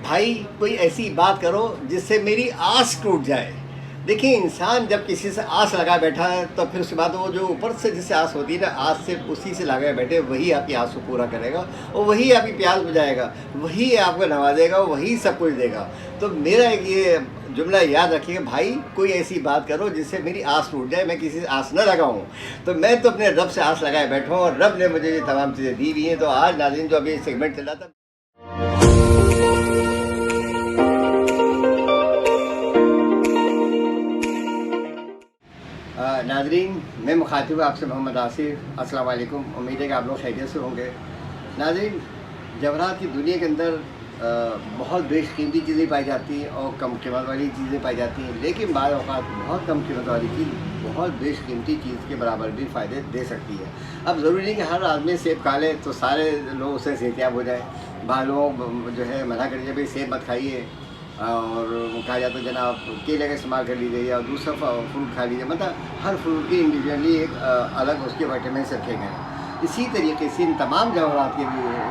भाई कोई ऐसी बात करो जिससे मेरी आस टूट जाए। देखिए, इंसान जब किसी से आस लगा बैठा है तो फिर उसके बाद वो जो ऊपर से जिससे आस होती है ना, आस से उसी से लगा बैठे, वही आपकी आस को पूरा करेगा और वही आपकी प्यास बुझाएगा, वही आपको नवाजेगा, वही सब कुछ देगा। तो मेरा एक ये जुमला याद रखिए, भाई कोई ऐसी बात करो जिससे मेरी आस टूट जाए, मैं किसी से आस न लगाऊं। तो मैं तो अपने रब से आस लगाए बैठा हूँ और रब ने मुझे ये तमाम चीज़ें दी हुई हैं। तो आज नाज़रीन जो अभी सेगमेंट चल रहा था, नाज़रीन मैं मुखातिब आपसे मोहम्मद आसिफ। अस्सलाम वालेकुम। उम्मीद है कि आप लोग खैरियत से होंगे। नाज़रीन, जवाहरात की दुनिया के अंदर बहुत बेशकीमती चीज़ें पाई जाती हैं और कम कीमत वाली चीज़ें पाई जाती हैं, लेकिन बाद औक़ात बहुत कम कीमत वाली चीज़ बहुत बेशकीमती चीज़ के बराबर भी फ़ायदे दे सकती है। अब ज़रूरी नहीं कि हर आदमी सेब खा ले तो सारे लोग उससे सेहतियाब हो जाए। बाद लोग जो है मना करिए भाई सेब मत खाइए, और कहा जाता है जनाब केले का इस्तेमाल कर लीजिए या दूसरा फ्रूट खा लीजिए। मतलब हर फ्रूट की इंडिविजुअली एक अलग उसके विटामिन रखे गए हैं। इसी तरीके से इन तमाम जवाहरात के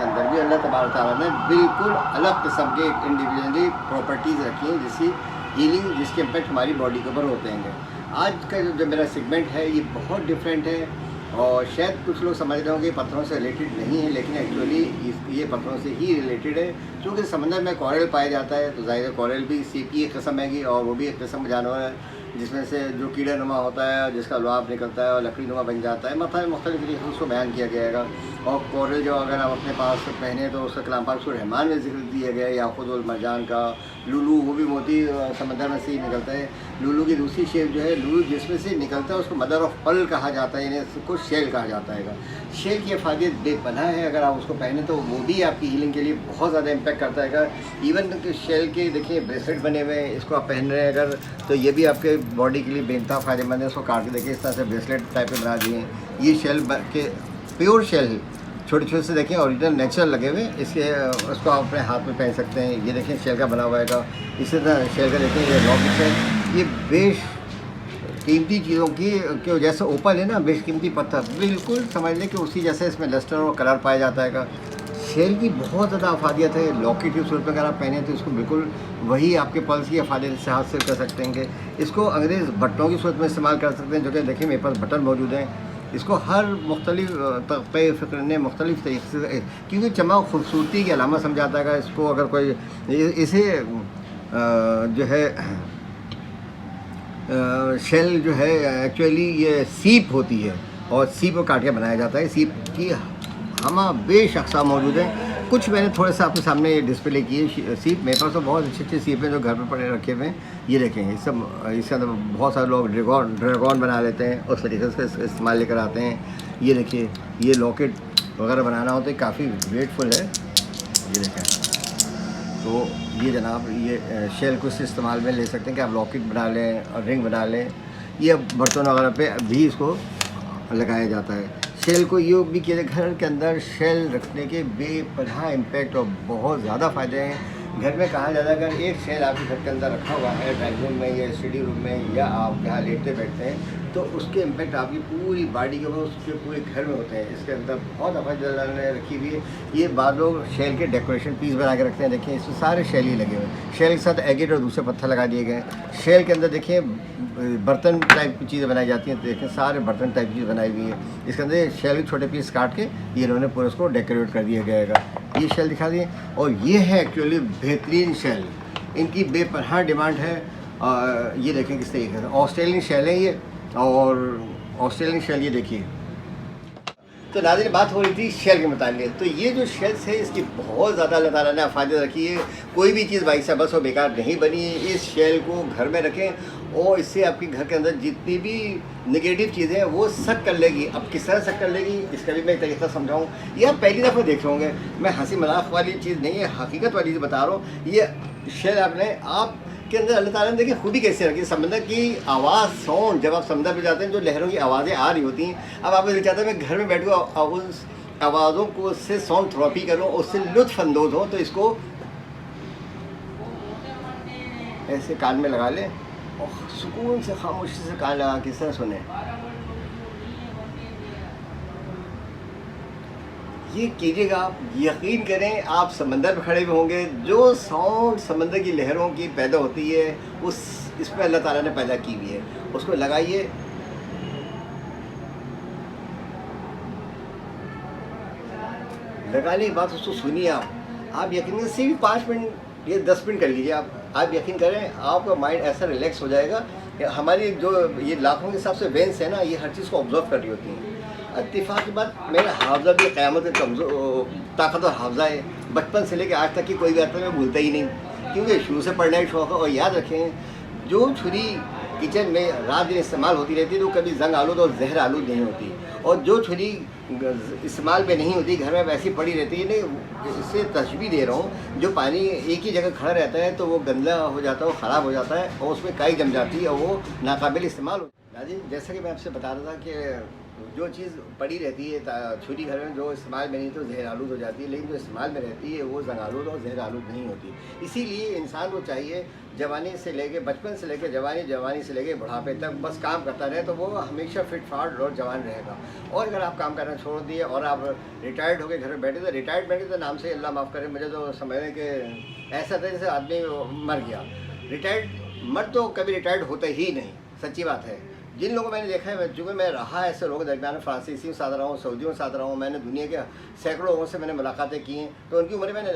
अंदर भी अल्लाह तबारक तआला ने बिल्कुल अलग किस्म के इंडिविजुअली प्रॉपर्टीज़ रखी हैं जिसकी हीलिंग, जिसके इम्पेक्ट हमारी बॉडी के ऊपर होते हैं। आज का जो मेरा सेगमेंट है ये बहुत डिफरेंट है और शायद कुछ लोग समझ रहे होंगे पत्थरों से रिलेटेड नहीं है, लेकिन एक्चुअली ये पत्थरों से ही रिलेटेड है। क्योंकि समंदर में कोरल पाया जाता है तो ज़ाहिर कोरल भी सीप की एक किस्म है और वो भी एक किस्म का जानवर है जिसमें से जो कीड़ा नुमा होता है, जिसका लुआब निकलता है और लकड़ी नुमा बन जाता है। मतलब मुख्तलिफ तरीके से उसको बयान किया गया है। और कोरल जो अगर आप अपने पास पहने तो उसका कलाम पाक सूरह रहमान में जिक्र दिया गया है, याक़ूत मरजान का। लुलू वो भी मोती समंदर में से ही निकलता है। लुलू की दूसरी शेप जो है, लुलू जिसमें से निकलता है उसको मदर ऑफ पर्ल कहा जाता है, यानी उसको शेल कहा जाता है। शेल की अफादियत बेपनाह है। अगर आप उसको पहने तो वो भी आपकी हीलिंग के लिए बहुत ज़्यादा इम्पेक्ट करता है। इवन शेल के देखिए ब्रेसलेट बने हुए हैं, इसको आप पहन रहे हैं अगर तो ये भी आपके बॉडी के लिए बेनता फ़ायदेमंद है। उसको काट के देखिए इस तरह से ब्रेसलेट टाइप के बना दिए हैं। ये शेल के प्योर शेल छोटे छोटे से देखें ओरिजिनल नेचुरल लगे हुए। इसके उसको आप अपने हाथ में पहन सकते हैं। ये देखें शेल का बना हुआ है। इसी तरह शेल का देखें ये लॉकेट है। ये बेशकीमती चीज़ों की वजह से ओपल है ना, बेशकीमती पत्थर बिल्कुल समझ लें कि उसी जैसे इसमें लस्टर और कलर पाया जाता है। शेल की बहुत ज़्यादा अफादियत है। लॉकेट की सूरत में अगर आप पहने तो इसको बिल्कुल वही आपके पल्स की अफादियत से हासिल कर सकते हैं। इसको अंग्रेज़ बटनों की सूरत में इस्तेमाल कर सकते हैं, जो कि देखिए मेरे पास बटन मौजूद हैं। इसको हर मुख्तलिफ तबक़े फ़िक्र ने मुख्तलिफ तरीके से, क्योंकि चमक खूबसूरती की अलामत समझाता है। इसको अगर कोई इसे जो है शेल जो है एक्चुअली ये सीप होती है और सीप को काट के बनाया जाता है। सीप की हमा बेशक़सा मौजूद है। कुछ मैंने थोड़े से आपके सामने डिस्प्ले किए सीप। मेरे पास तो बहुत अच्छे अच्छे सीप हैं जो घर पर पड़े रखे हुए हैं। ये देखें, इस सब इसके अंदर बहुत सारे लोग ड्रैगन बना लेते हैं, उस तरीके से इस्तेमाल लेकर आते हैं। ये देखिए, ये लॉकेट वगैरह बनाना हो तो काफ़ी वेटफुल है। ये देखें, तो ये जनाब ये शेल को इस इस्तेमाल में ले सकते हैं कि आप लॉकेट बना लें और रिंग बना लें। ये बर्तन वगैरह पे भी इसको लगाया जाता है। शेल को यूँ भी किया, घर के अंदर शेल रखने के बेपनाह इम्पेक्ट और बहुत ज़्यादा फ़ायदे हैं। घर में कहा जाता है अगर एक शेल आपके घर के अंदर रखा हुआ है, ड्राइंग रूम में या स्टडी रूम में, या आप जहाँ लेटते बैठते हैं, तो उसके इम्पेक्ट आपकी पूरी बॉडी के ऊपर, उसके पूरे घर में होते हैं। इसके अंदर बहुत अफादियत ने रखी हुई है। ये बाद लोग शेल के डेकोरेशन पीस बना के रखते हैं। देखिए इसमें सारे शेल ही लगे हुए हैं। शेल के साथ एगिट और दूसरे पत्थर लगा दिए गए हैं। शेल के अंदर देखिए बर्तन टाइप की चीज़ें बनाई जाती हैं। तो देखें सारे बर्तन टाइप की चीज़ बनाई हुई है। इसके अंदर शेल के छोटे पीस काट के ये इन्होंने पूरे उसको डेकोरेट कर दिया गया है। ये शेल दिखा दिए और ये है एक्चुअली बेहतरीन शेल। इनकी बेपनाह डिमांड है। ये देखें किस तरीके से ऑस्ट्रेलियन शेल है ये, और ऑस्ट्रेलियन शेल ये देखिए। तो नाज़रीन बात हो रही थी शेल के मुताबिक। तो ये जो शेल्स है इसकी बहुत ज़्यादा अल्लाह ताला ने अफादियत रखी है। कोई भी चीज़ भाई साहब बस वो बेकार नहीं बनी है। इस शेल को घर में रखें और इससे आपके घर के अंदर जितनी भी नेगेटिव चीज़ें हैं वो सक कर लेगी। अब किस तरह सक कर लेगी इसका भी मैं एक तरीका समझाऊँ। ये आप पहली दफ़ा देख होंगे, मैं हंसी मजाक वाली चीज़ नहीं है, हकीकत वाली चीज़ बता रहा हूँ। ये शेल आप के अंदर अल्लाह ताला ने देखिए खूबी कैसे रखी। समंदर की आवाज़, साउंड, जब आप समंदर पे जाते हैं जो लहरों की आवाज़ें आ रही होती हैं। अब आपको दिल चाहता है मैं घर में बैठ कर उस आवाज़ों को उससे साउंड थेरेपी करूँ, उससे लुत्फ़अंदोज़ हो। तो इसको ऐसे कान में लगा लें और सुकून से खामोशी से कान लगा के इस तरह सुने। ये कीजिएगा आप, यकीन करें आप समंदर में खड़े हुए होंगे, जो साउंड समंदर की लहरों की पैदा होती है उस इसमें अल्लाह ताला ने पैदा की हुई है। उसको लगाइए, लगाने के बाद उसको सुनिए आप यकीन करें सिर्फ 5 मिनट या 10 मिनट कर लीजिए आप यकीन करें आपका माइंड ऐसा रिलैक्स हो जाएगा कि हमारी जो ये लाखों के हिसाब से वेंस है ना, ये हर चीज़ को ऑब्जर्व कर रही होती हैं। इत्तेफाक की बात, मेरा हावजा भी क़यामत का कमज़ोर ताकतवर हावजा है। बचपन से लेकर आज तक की कोई बात मैं भूलता ही नहीं, क्योंकि शुरू से पढ़ने का शौक़ है। और याद रखें, जो छुरी किचन में रात दिन इस्तेमाल होती रहती है तो कभी जंग आलूद और जहर आलूद नहीं होती, और जो छुरी इस्तेमाल में नहीं होती घर में वैसी पड़ी रहती है। नहीं, इससे तशबीह दे रहा हूँ, जो पानी एक ही जगह खड़ा रहता है तो वो गंदा हो जाता है, वो ख़राब हो जाता है और उसमें काई जम जाती है और वो नाकाबिल इस्तेमाल हो। नाज़रीन, जैसा कि मैं आपसे बता रहा था कि जो चीज़ पड़ी रहती है छुरी घर में, जो इस्तेमाल में नहीं तो जहर आलूद हो जाती है, लेकिन जो इस्तेमाल में रहती है वो जंग आलूद और जहर आलूद नहीं होती। इसीलिए इंसान को चाहिए जवानी से लेके, बचपन से लेकर जवानी से लेके बुढ़ापे तक बस काम करता रहे, तो वो हमेशा फिट फाट और जवान रहेगा। और अगर आप काम करना छोड़ दिए और आप रिटायर्ड होकर घर में बैठे, तो रिटायरमेंट के नाम से अल्लाह माफ़ करे, मुझे तो समझ रहे कि ऐसा था जैसे आदमी मर गया। मर तो कभी रिटायर्ड होता ही नहीं, सच्ची बात है। जिन लोगों को मैंने देखा है, चूँकि मैं रहा ऐसे लोगों के दरमियान, फ्रांसीसियों के साथ रहा हूँ, सऊदियों के साथ रहा हूँ, मैंने दुनिया के सैकड़ों लोगों से मैंने मुलाकातें की हैं। तो उनकी उम्र मैंने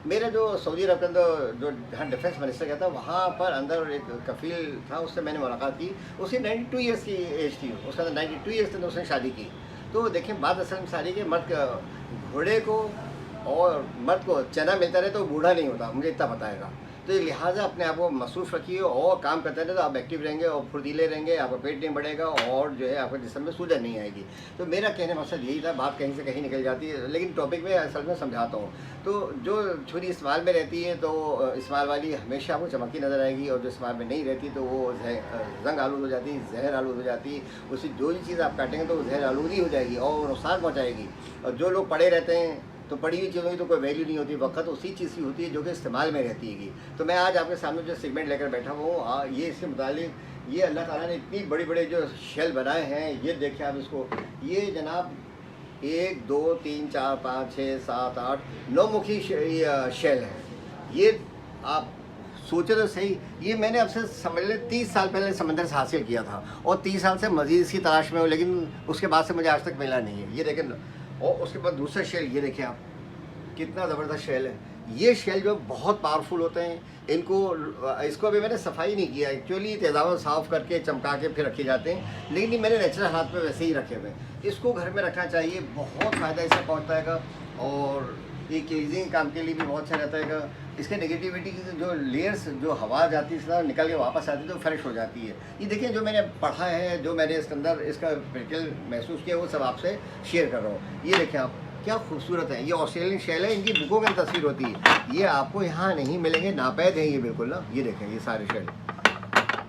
मेरा जो सऊदी अरब के अंदर जो डिफेंस मिनिस्टर गया था, वहाँ पर अंदर एक कफील था, उससे मैंने मुलाकात की। उसकी 92 ईयर्स की एज थी, उसका 92 ईयर्स थे तो उसने शादी की। तो देखें, बात असल में सारी कि मर्द घोड़े को और मर्द को चना मिलता रहे तो बूढ़ा नहीं होता, मुझे इतना बताएगा। तो लिहाजा अपने आप को मसरूफ़ रखिए और काम करते रहे तो आप एक्टिव रहेंगे और फुर्तीले रहेंगे, आपका पेट नहीं बढ़ेगा और जो है आपके जिस्म में सूजन नहीं आएगी। तो मेरा कहने का मकसद यही था, बात कहीं से कहीं निकल जाती है, लेकिन टॉपिक में असल में समझाता हूँ। तो जो छुरी इस्तेमाल में रहती है तो इस्तेमाल वाली हमेशा आपको चमकती नज़र आएगी, और जो इस्तेमाल में नहीं रहती तो वो जंग आलूद हो जाती है, जहर आलूद हो जाती है। उससे जो भी चीज़ आप काटेंगे तो वो जहर आलूदी हो जाएगी और नुकसान पहुँचाएगी। और जो लोग पड़े रहते हैं तो पड़ी हुई चीज़ों की तो कोई वैल्यू नहीं होती, वक्त उसी चीज़ की होती है जो कि इस्तेमाल में रहती है। तो मैं आज आपके सामने जो सेगमेंट लेकर बैठा हूँ, ये इसके मुतालिक, ये अल्लाह ताला ने इतनी बड़ी बड़े जो शेल बनाए हैं, ये देखें आप इसको। ये जनाब 1 2 3 4 5 6 7 8 9 मुखी शेल है। ये आप सोचे तो सही, ये मैंने आपसे समझ लें 30 साल पहले समंदर से हासिल किया था और 30 साल से मज़ीद इसकी तलाश में हूँ, लेकिन उसके बाद से मुझे आज तक मिला नहीं है। ये देखें, और उसके बाद दूसरा शेल, ये देखें आप, कितना ज़बरदस्त शेल है। ये शेल जो बहुत पावरफुल होते हैं, इसको अभी मैंने सफाई नहीं किया, एक्चुअली तेज़ाब साफ़ करके चमका के फिर रखे जाते हैं, लेकिन ये मैंने नेचुरल हाथ में वैसे ही रखे हुए हैं। इसको घर में रखना चाहिए, बहुत फ़ायदा इससे पहुँचता है और ये क्लीजिंग काम के लिए भी बहुत अच्छा रहता है। इसके नेगेटिविटी की जो लेयर्स, जो हवा जाती है इसका निकल के वापस आती है तो फ्रेश हो जाती है। ये देखिए, जो मैंने पढ़ा है, जो मैंने इसके अंदर इसका प्रैक्टिकल महसूस किया, वो सब आपसे शेयर कर रहा हूँ। ये देखें आप, क्या खूबसूरत है। ये ऑस्ट्रेलियन शेल है, इनकी बुकों में तस्वीर होती है, ये आपको यहाँ नहीं मिलेंगे, नापैद है ये बिल्कुल ना। ये देखें, ये सारे शेल।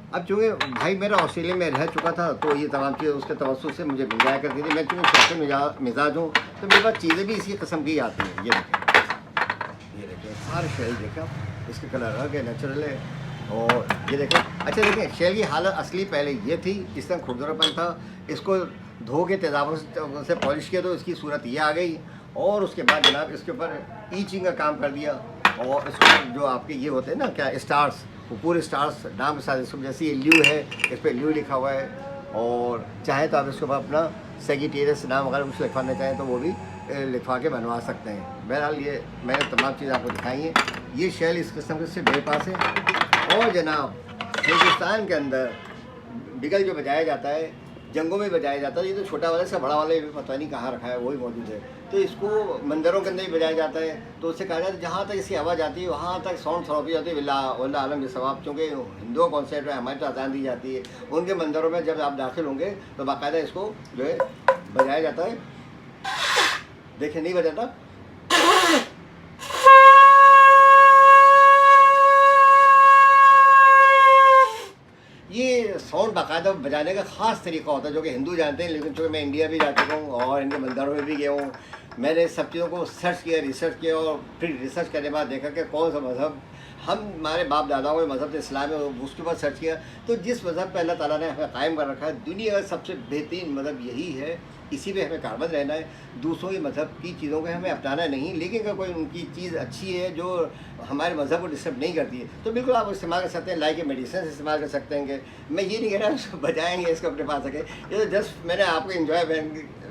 अब चूँकि भाई मेरा ऑस्ट्रेलिया में रह चुका था तो ये तमाम चीज़ें उसके तवज्जुह से मुझे मिल जाया करती थी। मैं चूँकि शौक़ मिजाज हूँ तो मेरे पास चीज़ें भी इसी किस्म की आती हैं। ये देखें सारे शेल देखें, इसके कलर अलग है, नेचुरल है। और ये देखें, अच्छा देखें, शेल की हालत असली पहले ये थी, इस तरह खुरदरापन था, इसको धो के तेज़ाब से पॉलिश किया तो इसकी सूरत ये आ गई। और उसके बाद जनाब इसके ऊपर ईचिंग का काम कर दिया, और इसको जो आपके ये होते हैं ना, क्या स्टार्स, वो पूरे स्टार्स नाम के साथ, इसको जैसे ये ल्यू है, इस पर ल्यू लिखा हुआ है, और चाहे तो आप इसके ऊपर अपना सेगिटेरियस नाम अगर कुछ लिखवाना चाहें तो वो भी लिखवा के बनवा सकते हैं। बहरहाल ये मैंने तमाम चीज़ें आपको दिखाई हैं। ये शेल इस किस्म के सिर्फ मेरे पास है। और जनाब हिंदुस्तान के अंदर बिगल जो बजाया जाता है, जंगों में बजाया जाता है, ये तो छोटा वाला से बड़ा वाला ये पता नहीं कहाँ रखा है, वही मौजूद है। तो इसको मंदिरों के अंदर ही बजाया जाता है। तो उससे कहा जाता है जहाँ तक इसकी आवाज़ आती है वहाँ तक साउंड थेरेपी जाती है। वल्लाह आलम के सवाब, चूँकि हिंदुओं कॉन्सेप्ट है, हमारी तो अजान दी जाती है, उनके मंदिरों में जब आप दाखिल होंगे तो बाकायदा इसको जो है बजाया जाता है। देखें, नहीं बजाता, ये साउंड बाकायदा बजाने का ख़ास तरीका होता है जो कि हिंदू जानते हैं, लेकिन चूँकि मैं इंडिया भी जा चुका हूँ और इनके मंदिरों में भी गया हूँ, मैंने सब चीज़ों को सर्च किया, रिसर्च किया, और फिर रिसर्च करने के बाद देखा कि कौन सा मज़हब हम हमारे बाप दादाओं के मज़हब तो इस्लाम है, उसके बाद सर्च किया तो जिस मज़हब पे अल्लाह ताला ने हमें कायम कर रखा है, दुनिया का सबसे बेहतरीन मज़हब यही है, इसी पे हमें कारबंद रहना है। दूसरों के मज़हब की चीज़ों को हमें अपनाना नहीं, लेकिन अगर कोई उनकी चीज़ अच्छी है जो हमारे मज़हब को डिस्टर्ब नहीं करती है तो बिल्कुल आप इस्तेमाल कर सकते हैं। लाइक मेडिसिन इस्तेमाल कर सकते हैं। मैं ये नहीं कह रहा उसको बजाएँगे इसको अपने पास सके, ये तो जस्ट मैंने आपको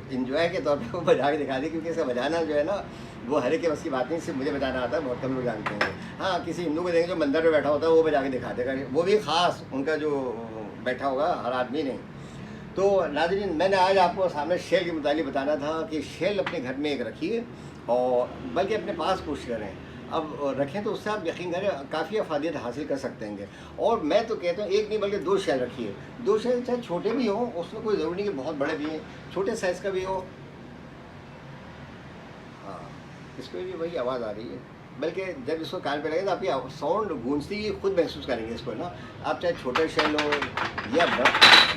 इंजॉय के तौर पे वो बजा के दिखा दी, क्योंकि इसका बजाना जो है ना वो हर एक के बस की बात नहीं, सिर्फ मुझे बजाना आता है, बहुत कम लोग जानते हैं। हाँ, किसी हिंदू को देंगे जो मंदिर में बैठा होता है वो बजा के दिखा देगा, वो भी ख़ास उनका जो बैठा होगा, हर आदमी नहीं। तो नाज़रीन, मैंने आज आपको सामने शेल के मुतालिक बताना था कि शेल अपने घर में एक रखिए और बल्कि अपने पास कोशिश करें। अब रखें तो उससे आप यकीन करें काफ़ी अफादियत हासिल कर सकते हैं। और मैं तो कहता हूँ एक नहीं बल्कि 2 शेल रखिए। 2 शेल चाहे छोटे भी हों, उसमें कोई ज़रूरी नहीं कि बहुत बड़े भी हैं, छोटे साइज़ का भी हो। हाँ, इस पर भी वही आवाज़ आ रही है, बल्कि जब इसको कान पे लगे तो आपकी साउंड गूंजती ही खुद महसूस करेंगे इसको ना। आप चाहे छोटे शेल हो या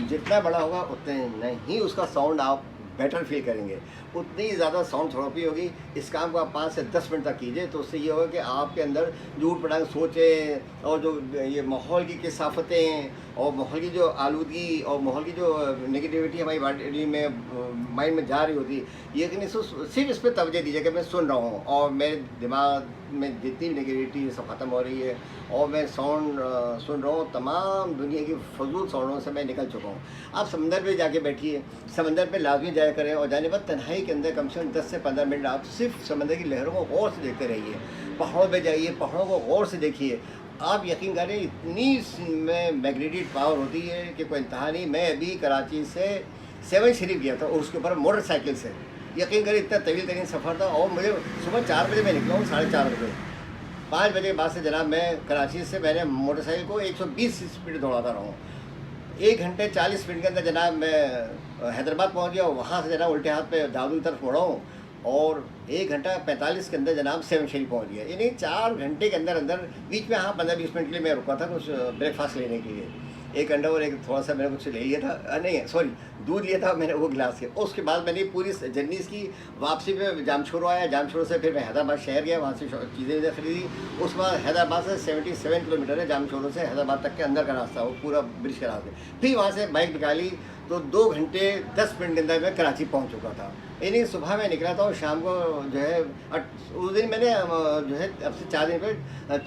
जितना बड़ा होगा उतने ही उसका साउंड आप बेटर फील करेंगे, उतनी ही ज़्यादा साउंड थेरेपी होगी। इस काम को आप 5 से 10 मिनट तक कीजिए तो उससे ये होगा कि आपके अंदर जो ऊट पटांग सोचें और जो ये माहौल की किसाफतें और माहौल की जो आलूदगी और माहौल की जो नेगेटिविटी हमारी बॉडी में माइंड में जा रही होती है, ये कि सिर्फ इस पर तवज्जो दीजिए कि मैं सुन रहा हूँ और मेरे दिमाग में जितनी भी नेगेटिविटी सब ख़त्म हो रही है और मैं साउंड सुन रहा हूँ, तमाम दुनिया की फजूल साउंडों से मैं निकल चुका हूँ। आप समंदर पे जाके बैठिए, समंदर पे लाजमी जाया करें और जाने बाद तन्हाई के अंदर कम से कम 10 से 15 मिनट आप सिर्फ समंदर की लहरों को गौर से देखते रहिए। पहाड़ों पे जाइए, पहाड़ों को गौर से देखिए। आप यकीन करें इतनी इसमें मैग्नेटिक पावर होती है कि कोई इंतहा नहीं। मैं अभी कराची से 7 शरीफ गया था और उसके ऊपर मोटरसाइकिल से, यकीन करें इतना तवील तरीन सफ़र था और मुझे सुबह 4 बजे मैं निकला हूँ, 4:30 बजे। 5 बजे के बाद से जनाब मैं कराची से मैंने मोटरसाइकिल को 120 स्पीड दौड़ाता रहा हूँ। 1 घंटे 40 मिनट के अंदर जनाब मैं हैदराबाद पहुँच गया और वहाँ से जनाब उल्टे हाथ पे दादू की तरफ मुड़ा हूँ और 1 घंटा 45 के अंदर जनाब 7 शरीफ पहुँच गया। यानी 4 घंटे के अंदर अंदर बीच में हाँ 15-20 मिनट के लिए मैं रुका था कुछ ब्रेकफास्ट लेने के लिए। 1 अंडा और एक थोड़ा सा मैंने कुछ ले लिया था, नहीं सॉरी दूध लिया था मैंने, वो गिलास के। उसके बाद मैंने पूरी जर्नी इसकी वापसी में जामशोरो आया, जामशोरो से फिर मैं हैदराबाद शहर गया, वहाँ से चीज़ें खरीदी। उसके बाद हैदराबाद से 77 किलोमीटर है जामशोरो से हैदराबाद तक के अंदर का रास्ता, वो पूरा ब्रिज का रास्ता। फिर वहाँ से बाइक निकाली तो 2 घंटे 10 मिनट के अंदर मैं कराची पहुँच चुका था। यानी सुबह में निकला था और शाम को जो है उस दिन मैंने जो है अब से 4 दिन पर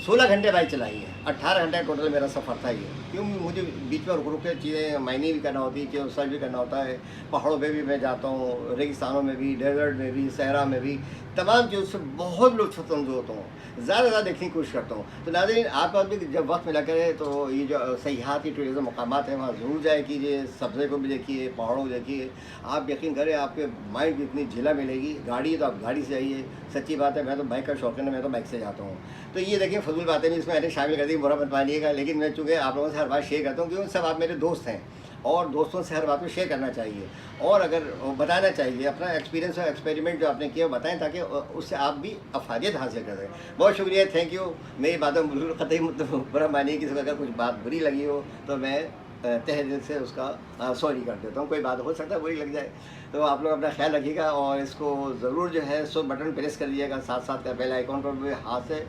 16 घंटे बाइक चलाई है। 18 घंटे टोटल मेरा सफ़र था ये, क्यों मुझे बीच में रुक रुक के चीज़ें मायने भी करना होती है, कि सर्च भी करना होता है। पहाड़ों पे भी मैं जाता हूँ, रेगिस्तानों में भी, डेजर्ट में भी, सहरा में भी, तमाम चीज़ों से बहुत लुत्फ़ होता हूँ, ज़्यादा देखने की कोशिश करता हूँ। तो नाज़रीन आपका भी जब वक्त मिला करे तो ये जो सयाहती टूरिज़म मकामात हैं वहाँ ज़रूर जाया कीजिए, सब्ज़े को भी देखिए, पहाड़ों को देखिए। आप यकीन करें आपके माइंड की इतनी झिला मिलेगी। गाड़ी है तो आप गाड़ी से आइए, सच्ची बात है, मैं तो बाइक का शौकीन है, मैं तो बाइक से जाता हूँ। तो ये देखिए फजूल बातें भी इसमें मैंने शामिल कर दी, बुरा मत मानिएगा, लेकिन मैं चूँकि आप लोगों से हर बात शेयर करता हूँ क्योंकि सब आप मेरे दोस्त हैं और दोस्तों से हर बात को शेयर करना चाहिए और अगर बताना चाहिए अपना एक्सपीरियंस और एक्सपेरिमेंट जो आपने किया बताएं, ताकि उससे आप भी अफादियत हासिल कर सकें। बहुत शुक्रिया, थैंक यू। मेरी बातों बिल्कुल कतई मतलब बुरा मानिए, किसी को अगर कुछ बात बुरी लगी हो तो मैं तहे दिल से उसका सॉरी कर देता हूँ। कोई बात हो सकता है बुरी लग जाए, तो आप लोग अपना ख्याल रखिएगा और इसको ज़रूर जो है सो बटन प्रेस कर दीजिएगा, साथ साथ बेल आइकॉन पर भी हाथ से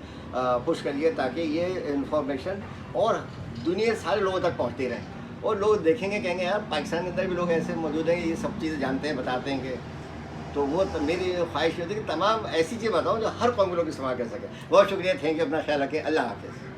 पुश करिए ताकि ये इन्फॉर्मेशन और दुनिया सारे लोगों तक पहुँचती रहे और लोग देखेंगे, कहेंगे यार पाकिस्तान के अंदर भी लोग ऐसे मौजूद हैं ये सब चीज़ें जानते हैं, बताते हैं कि। तो वो तो मेरी ख्वाहिश होती है कि तमाम ऐसी चीज़ बताऊँ जो हर कौम के लोग इस्तेमाल कर सकें। बहुत शुक्रिया, थैंक यू, अपना ख्याल रखें, अल्लाह हाफ़िज़।